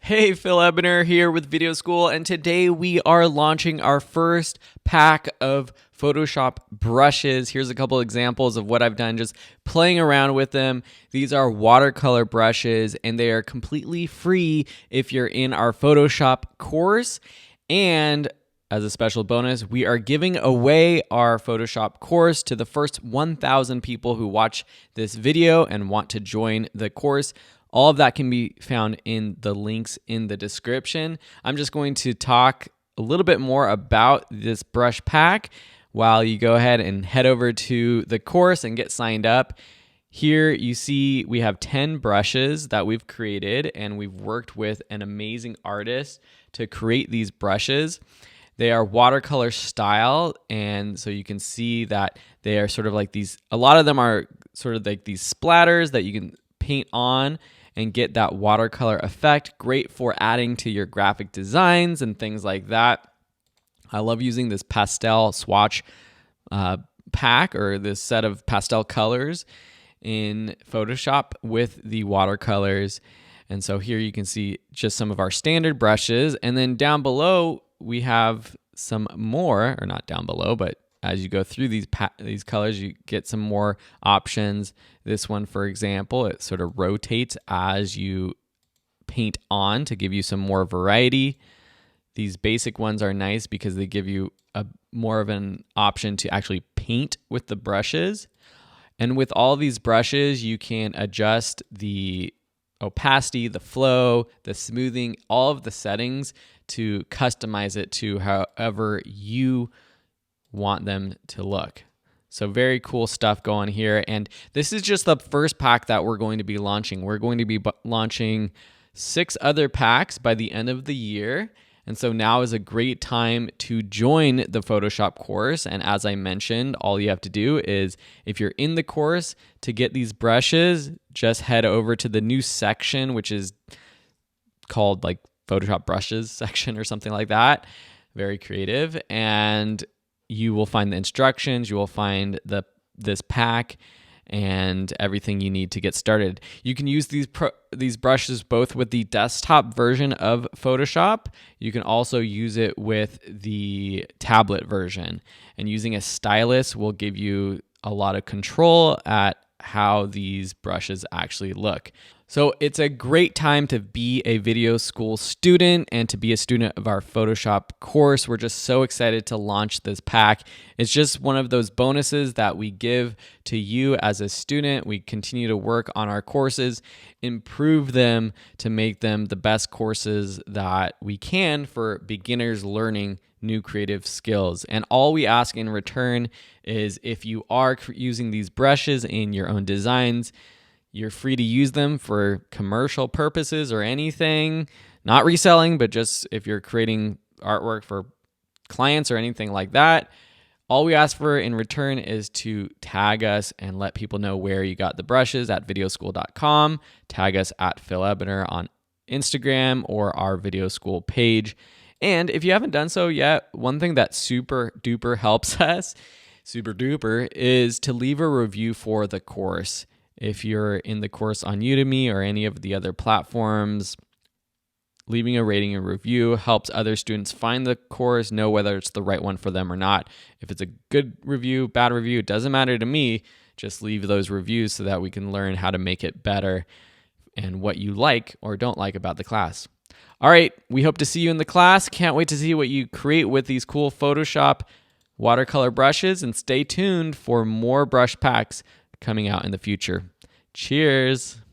Hey, Phil Ebner here with Video School, and today we are launching our first pack of Photoshop brushes. Here's a couple examples of what I've done just playing around with them. These are watercolor brushes, and they are completely free if you're in our Photoshop course. And as a special bonus, we are giving away our Photoshop course to the first 1,000 people who watch this video and want to join the course. All of that can be found in the links in the description. I'm just going to talk a little bit more about this brush pack while you go ahead and head over to the course and get signed up. Here you see we have 10 brushes that we've created, and we've worked with an amazing artist to create these brushes. They are watercolor style, and so you can see that they are sort of like these, a lot of them are sort of like these splatters that you can paint on and get that watercolor effect. Great for adding to your graphic designs and things like that. I love using this pastel swatch pack, or this set of pastel colors in Photoshop with the watercolors. And so here you can see just some of our standard brushes. And then down below, we have some more, or not down below, but as you go through these colors, you get some more options. This one, for example, it sort of rotates as you paint on to give you some more variety. These basic ones are nice because they give you more of an option to actually paint with the brushes. And with all these brushes, you can adjust the opacity, the flow, the smoothing, all of the settings to customize it to however you want them to look. So very cool stuff going here. And this is just the first pack that we're going to be launching. We're going to be launching 6 other packs by the end of the year. And so now is a great time to join the Photoshop course. And as I mentioned, all you have to do is, if you're in the course, to get these brushes, just head over to the new section, which is called like Photoshop brushes section or something like that. Very creative. And you will find the instructions, you will find this pack and everything you need to get started. You can use these brushes both with the desktop version of Photoshop. You can also use it with the tablet version. And using a stylus will give you a lot of control at how these brushes actually look. So it's a great time to be a video school student and to be a student of our Photoshop course. We're just so excited to launch this pack. It's just one of those bonuses that we give to you as a student. We continue to work on our courses, improve them to make them the best courses that we can for beginners learning new creative skills. And all we ask in return is, if you are using these brushes in your own designs, you're free to use them for commercial purposes or anything, not reselling, but just if you're creating artwork for clients or anything like that. All we ask for in return is to tag us and let people know where you got the brushes at videoschool.com. Tag us at Phil Ebner on Instagram or our Video School page. And if you haven't done so yet, one thing that super duper helps us, super duper, is to leave a review for the course. If you're in the course on Udemy or any of the other platforms, leaving a rating and review helps other students find the course, know whether it's the right one for them or not. If it's a good review, bad review, it doesn't matter to me. Just leave those reviews so that we can learn how to make it better and what you like or don't like about the class. All right, we hope to see you in the class. Can't wait to see what you create with these cool Photoshop watercolor brushes, and stay tuned for more brush packs coming out in the future. Cheers.